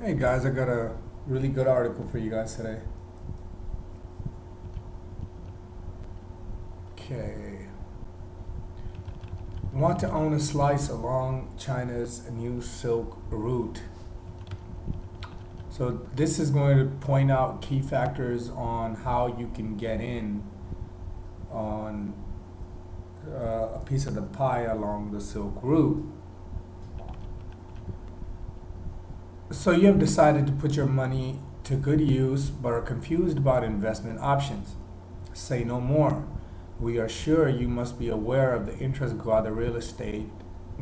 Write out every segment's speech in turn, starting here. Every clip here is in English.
Hey guys, I got a really good article for you guys today. Okay. Want to own a slice along China's new Silk Route. So this is going to point out key factors on how you can get in on a piece of the pie along the Silk Route. So you have decided to put your money to good use but are confused about investment options. Say no more. We are sure you must be aware of the interest Gwadar real estate.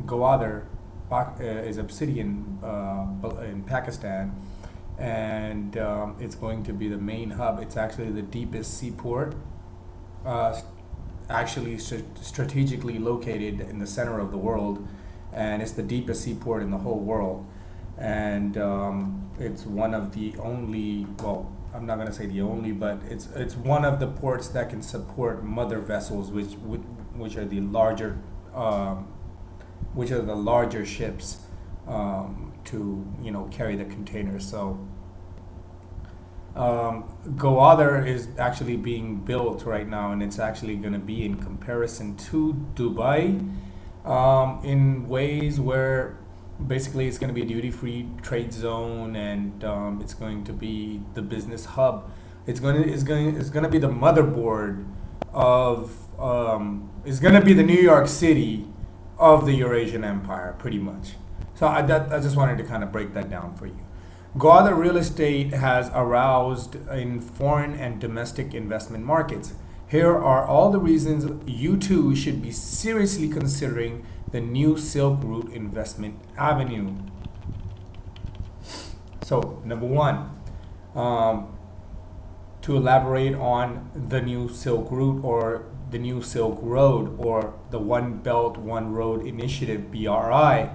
Gwadar is obsidian in Pakistan, and it's going to be the main hub. It's actually the deepest seaport, actually strategically located in the center of the world, and it's the deepest seaport in the whole world. And it's one of the only, well, I'm not going to say the only, but it's one of the ports that can support mother vessels, which are the larger ships to carry the containers. So Gwadar is actually being built right now, and it's actually going to be in comparison to Dubai in ways where basically it's going to be a duty-free trade zone, and it's going to be the business hub. It's going to be the motherboard of it's going to be the New York City of the Eurasian Empire, pretty much. So I just wanted to kind of break that down for you. Gwadar real estate has aroused in foreign and domestic investment markets. Here are all the reasons you too should be seriously considering the new Silk Route investment avenue. So, number one, to elaborate on the new Silk Route or the new Silk Road or the One Belt, One Road Initiative, BRI.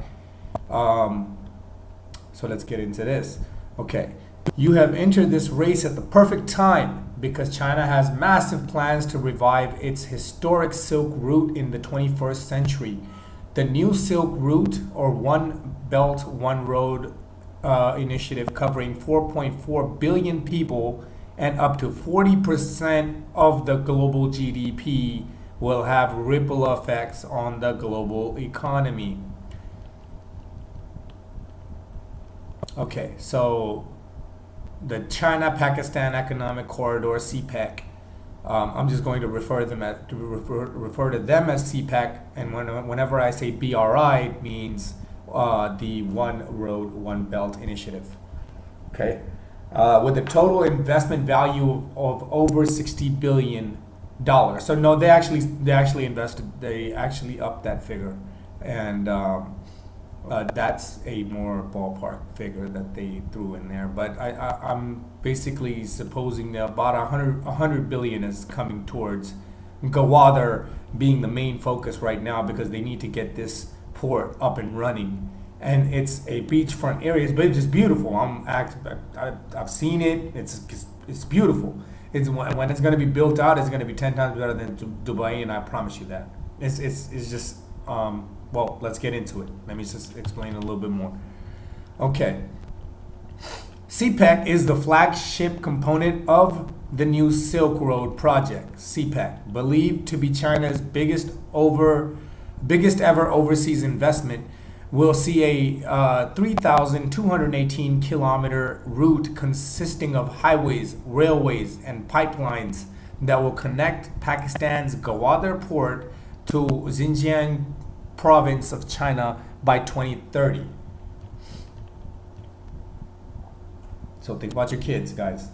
So let's get into this. Okay, you have entered this race at the perfect time because China has massive plans to revive its historic Silk Route in the 21st century. The new Silk Route, or One Belt, One Road initiative, covering 4.4 billion people and up to 40% of the global GDP, will have ripple effects on the global economy. Okay, so the China-Pakistan Economic Corridor, CPEC. I'm just going to refer to them as CPEC, and whenever I say BRI, it means the One Road, One Belt initiative. Okay, with a total investment value of over $60 billion. So no, they actually upped that figure, and that's a more ballpark figure that they threw in there. But I'm basically supposing that about 100 billion is coming towards Gwadar being the main focus right now, because they need to get this port up and running. And it's a beachfront area, but it's just beautiful. I've seen it. It's beautiful. When it's going to be built out, it's going to be 10 times better than Dubai, and I promise you that. It's just well, let's get into it. Let me just explain a little bit more. Okay. CPEC is the flagship component of the new Silk Road project. CPEC, believed to be China's biggest ever overseas investment, will see a 3,218 kilometer route consisting of highways, railways, and pipelines that will connect Pakistan's Gwadar port to Xinjiang province of China by 2030. So think about your kids, guys.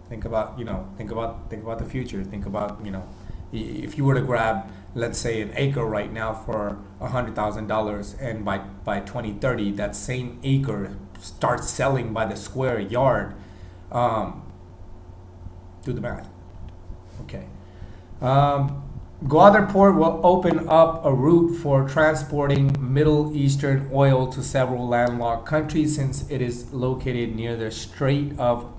Think about the future. Think about, if you were to grab, let's say, an acre right now for $100,000, and by 2030 that same acre starts selling by the square yard. Do the math. Okay. Gwadar Port will open up a route for transporting Middle Eastern oil to several landlocked countries, since it is located near the Strait of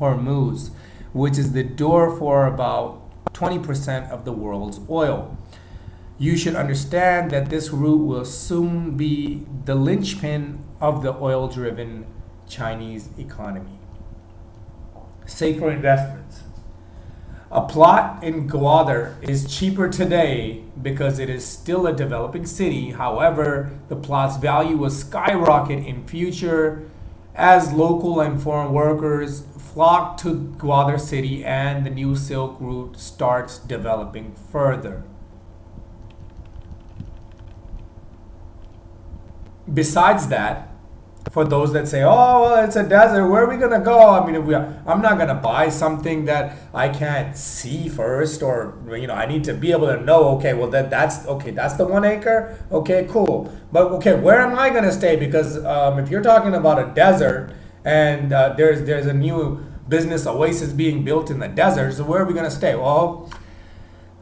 Hormuz, which is the door for about 20% of the world's oil. You should understand that this route will soon be the linchpin of the oil-driven Chinese economy. Safer investments. A plot in Gwadar is cheaper today because it is still a developing city. However, the plot's value will skyrocket in future as local and foreign workers flock to Gwadar city and the new Silk Route starts developing further. Besides that, for those that say, "Oh, well, it's a desert. Where are we gonna go?" I mean, I'm not gonna buy something that I can't see first, or I need to be able to know. Okay, well, that's okay. That's the 1 acre. Okay, cool. But okay, where am I gonna stay? Because if you're talking about a desert and there's a new business oasis being built in the desert, so where are we gonna stay? Well,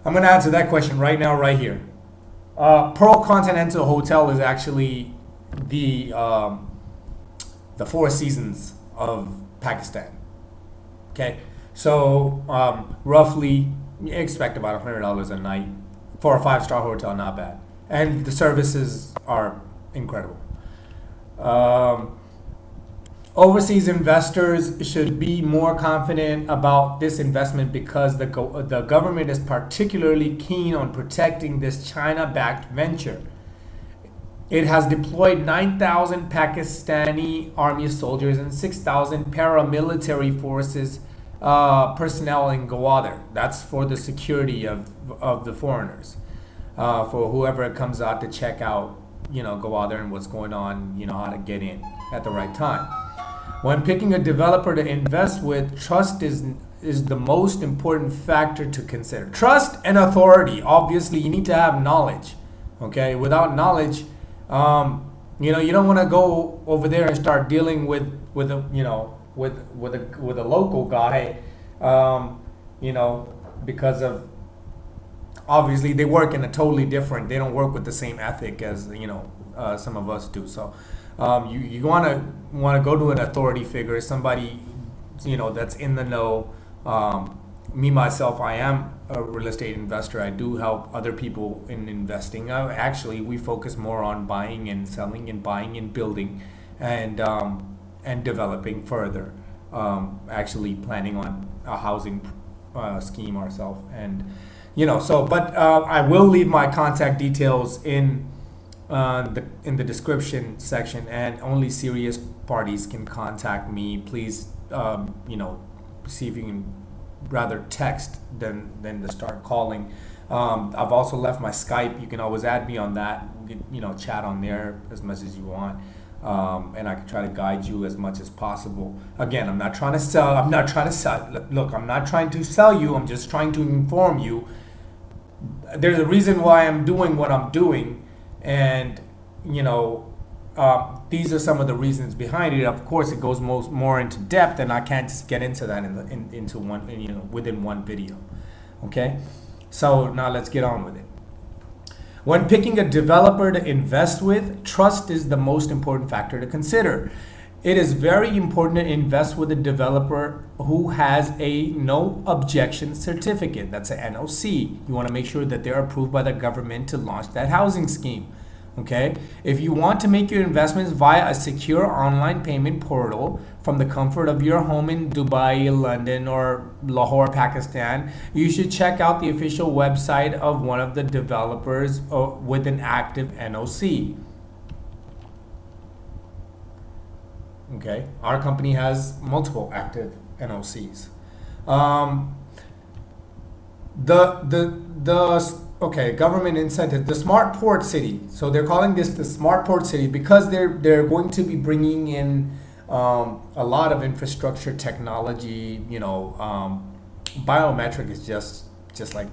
I'm gonna answer that question right now, right here. Pearl Continental Hotel is actually the Four Seasons of Pakistan. Okay, so roughly expect about $100 a night for a 5-star hotel. Not bad, and the services are incredible. Overseas investors should be more confident about this investment because the government is particularly keen on protecting this China-backed venture. It has deployed 9,000 Pakistani army soldiers and 6,000 paramilitary forces personnel in Gwadar. That's for the security of the foreigners, for whoever comes out to check out, Gwadar and what's going on, how to get in at the right time. When picking a developer to invest with, trust is the most important factor to consider. Trust and authority. Obviously, you need to have knowledge. Okay, without knowledge, you don't want to go over there and start dealing with a local guy, because of obviously they work in a totally different. They don't work with the same ethic as some of us do. So you want to go to an authority figure, somebody that's in the know. Me myself, I am a real estate investor. I do help other people in investing. Actually, we focus more on buying and selling and buying and building and developing further. Actually planning on a housing scheme ourselves, and but I will leave my contact details in the description section, and only serious parties can contact me. Please, see if you can rather text than to start calling. I've also left my Skype. You can always add me on that. We can, chat on there as much as you want. And I can try to guide you as much as possible. Again, I'm not trying to sell. Look, I'm not trying to sell you. I'm just trying to inform you. There's a reason why I'm doing what I'm doing. And, these are some of the reasons behind it. Of course, it goes more into depth, and I can't just get into that into one, within one video. Okay, so now let's get on with it. When picking a developer to invest with, trust is the most important factor to consider. It is very important to invest with a developer who has a no objection certificate. That's an NOC. You want to make sure that they're approved by the government to launch that housing scheme. Okay, if you want to make your investments via a secure online payment portal from the comfort of your home in Dubai, London, or Lahore, Pakistan, you should check out the official website of one of the developers with an active NOC. Okay, our company has multiple active NOCs. Okay, government incentive, the smart port city. So they're calling this the smart port city because they're going to be bringing in a lot of infrastructure technology. Biometric is just like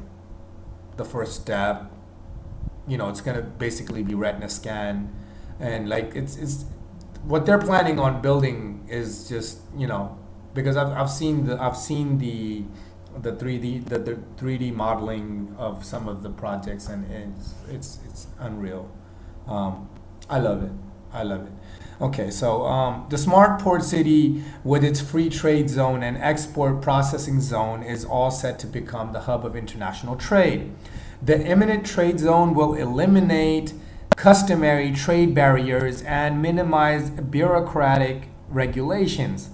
the first step. It's going to basically be retina scan, and like it's what they're planning on building is just because I've seen the 3D modeling of some of the projects, and it's unreal. I love it. Okay, so the smart port city with its free trade zone and export processing zone is all set to become the hub of international trade. The imminent trade zone will eliminate customary trade barriers and minimize bureaucratic regulations.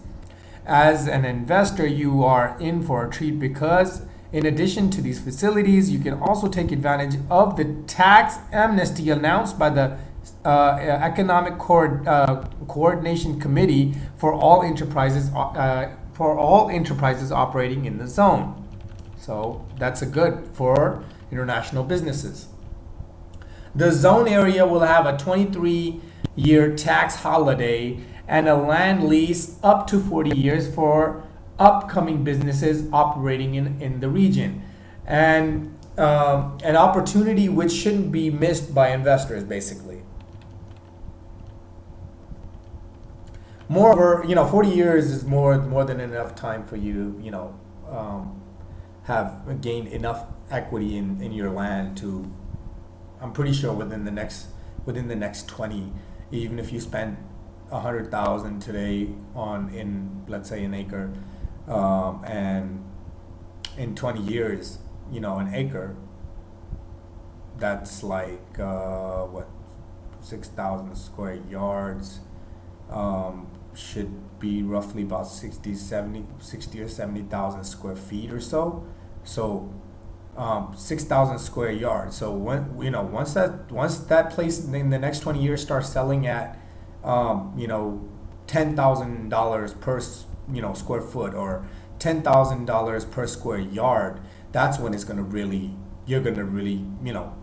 As an investor, you are in for a treat because in addition to these facilities, you can also take advantage of the tax amnesty announced by the Economic Coordination Committee for all enterprises operating in the zone. So that's a good for international businesses. The zone area will have a 23-year tax holiday and a land lease up to 40 years for upcoming businesses operating in the region. And an opportunity which shouldn't be missed by investors, basically. Moreover, 40 years is more than enough time for you to, have gained enough equity in your land to, I'm pretty sure within the next 20, even if you spend 100,000 today let's say an acre, and in 20 years, an acre, that's like 6,000 square yards, should be roughly about 60 or 70,000 square feet or so. So 6,000 square yards. So once that place in the next 20 years starts selling at $10,000 per square foot or $10,000 per square yard, that's when you're gonna really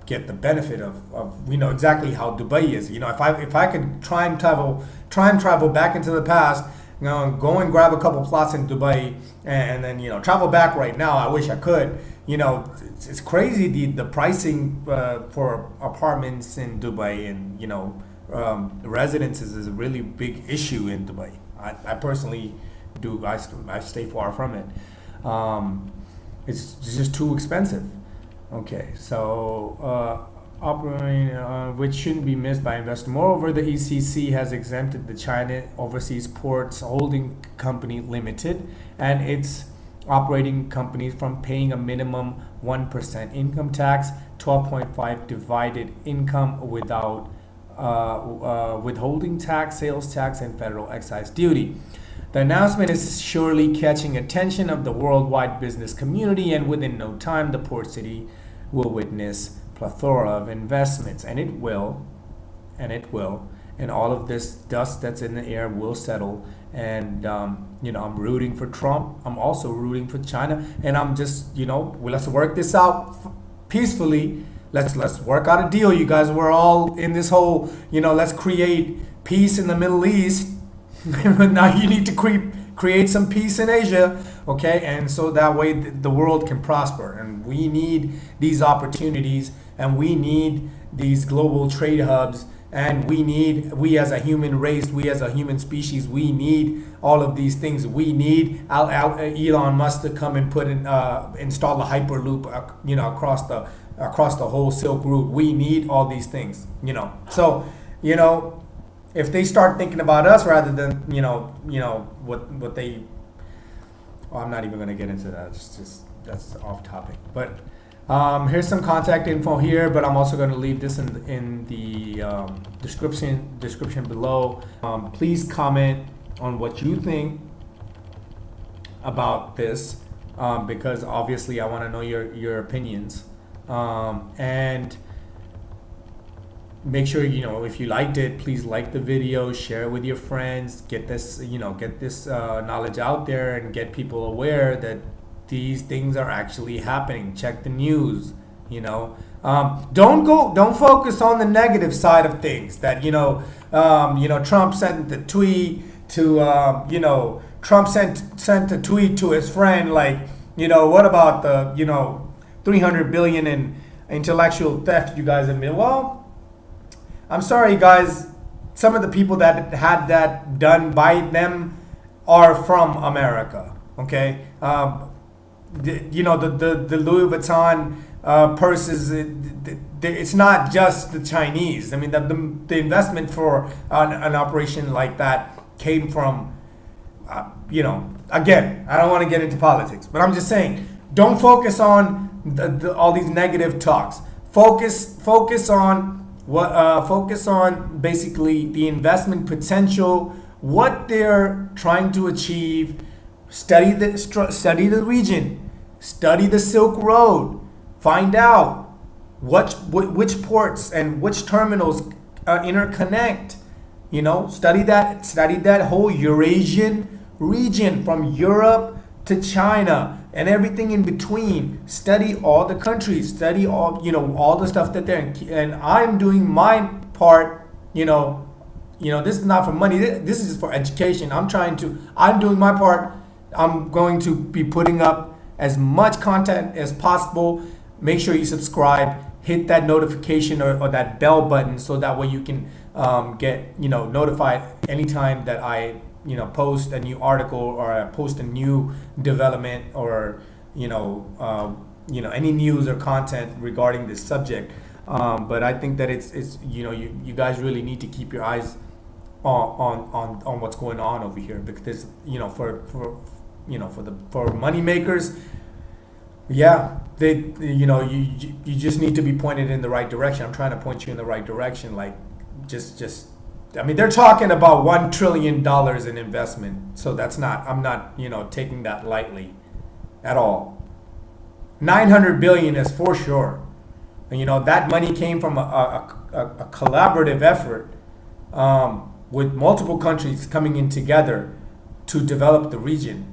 get the benefit of we know exactly how Dubai is. If I could time travel back into the past, go and grab a couple plots in Dubai and then travel back right now. I wish I could. It's crazy the pricing for apartments in Dubai, and residences is a really big issue in Dubai. I personally do. I stay far from it. It's just too expensive. Okay, so operating, which shouldn't be missed by investors. Moreover, the ECC has exempted the China Overseas Ports Holding Company Limited and its operating companies from paying a minimum 1% income tax, 12.5 divided income without withholding tax, sales tax, and federal excise duty. The announcement is surely catching attention of the worldwide business community, and within no time, the port city will witness plethora of investments, and it will, and all of this dust that's in the air will settle. And I'm rooting for Trump. I'm also rooting for China, and I'm just let's work this out peacefully. Let's work out a deal, you guys. We're all in this whole let's create peace in the Middle East. Now you need to create some peace in Asia, okay? And so that way the world can prosper. And we need these opportunities, and we need these global trade hubs, and we as a human race, we as a human species, we need all of these things. We need Elon Musk to come and install a hyperloop, across the whole Silk Route. We need all these things, So, if they start thinking about us rather than what they, I'm not even going to get into that. It's just, that's off topic. But here's some contact info here, but I'm also going to leave this in the description below. Please comment on what you think about this, because obviously I want to know your opinions, and make sure if you liked it, please like the video, share it with your friends, get this knowledge out there, and get people aware that these things are actually happening. Check the news. Don't focus on the negative side of things. That Trump sent the tweet to Trump sent a tweet to his friend, like what about the 300 billion in intellectual theft you guys admit? Well, I'm sorry, guys. Some of the people that had that done by them are from America. Okay, the Louis Vuitton purses. It's not just the Chinese. I mean, the investment for an operation like that came from, Again, I don't want to get into politics, but I'm just saying, don't focus on all these negative talks. Focus on basically the investment potential what they're trying to achieve. Study the region, study the Silk Road, find out which ports and which terminals interconnect. Study that whole Eurasian region from Europe to China and everything in between. Study all the countries, study all the stuff that they're in. And I'm doing my part. This is not for money. This is for education. I'm doing my part. I'm going to be putting up as much content as possible. Make sure you subscribe, hit that notification or that bell button, so that way you can get notified anytime that I post a new article or I post a new development or any news or content regarding this subject. But I think that it's you guys really need to keep your eyes on what's going on over here, because for money makers, you just need to be pointed in the right direction. I'm trying to point you in the right direction. Like they're talking about $1 trillion in investment, so I'm not taking that lightly at all. 900 billion is for sure, and that money came from a collaborative effort with multiple countries coming in together to develop the region.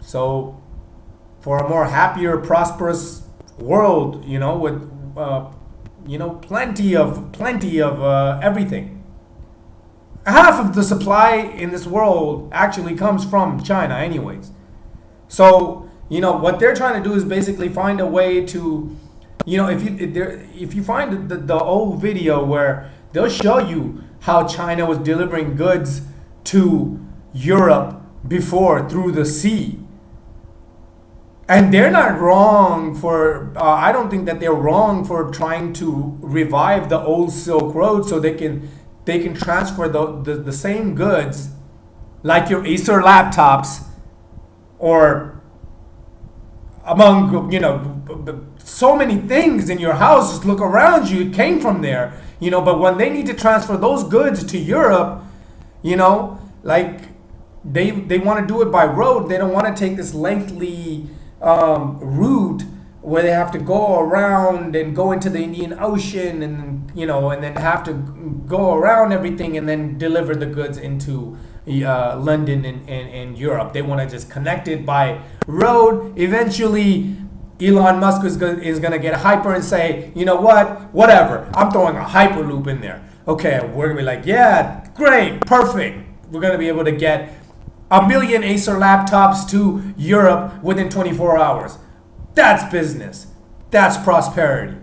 So for a more happier, prosperous world, with plenty of everything. Half of the supply in this world actually comes from China anyways. So, what they're trying to do is basically find a way to, if you find the old video where they'll show you how China was delivering goods to Europe before through the sea. And they're not wrong for, I don't think that they're wrong for trying to revive the old Silk Road so they can transfer the same goods, like your Acer laptops, or among, so many things in your house. Just look around you, it came from there, but when they need to transfer those goods to Europe, like they want to do it by road. They don't want to take this lengthy route where they have to go around and go into the Indian Ocean and then have to go around everything and then deliver the goods into London and Europe. They want to just connect it by road. Eventually, Elon Musk is going to get hyper and say, whatever, I'm throwing a hyperloop in there. Okay, we're going to be like, yeah, great, perfect. We're going to be able to get 1 million Acer laptops to Europe within 24 hours. That's business. That's prosperity.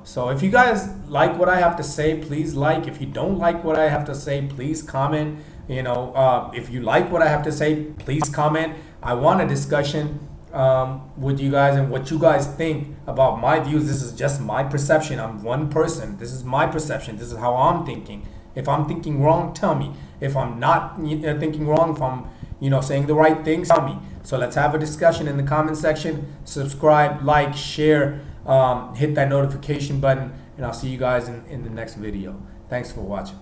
So if you guys like what I have to say, please like. If you don't like what I have to say, please comment. If you like what I have to say, please comment. I want a discussion with you guys and what you guys think about my views. This is just my perception. I'm one person. This is my perception. This is how I'm thinking. If I'm thinking wrong, tell me. If I'm not thinking wrong, if I'm saying the right things, tell me. So let's have a discussion in the comment section. Subscribe, like, share, hit that notification button, and I'll see you guys in the next video. Thanks for watching.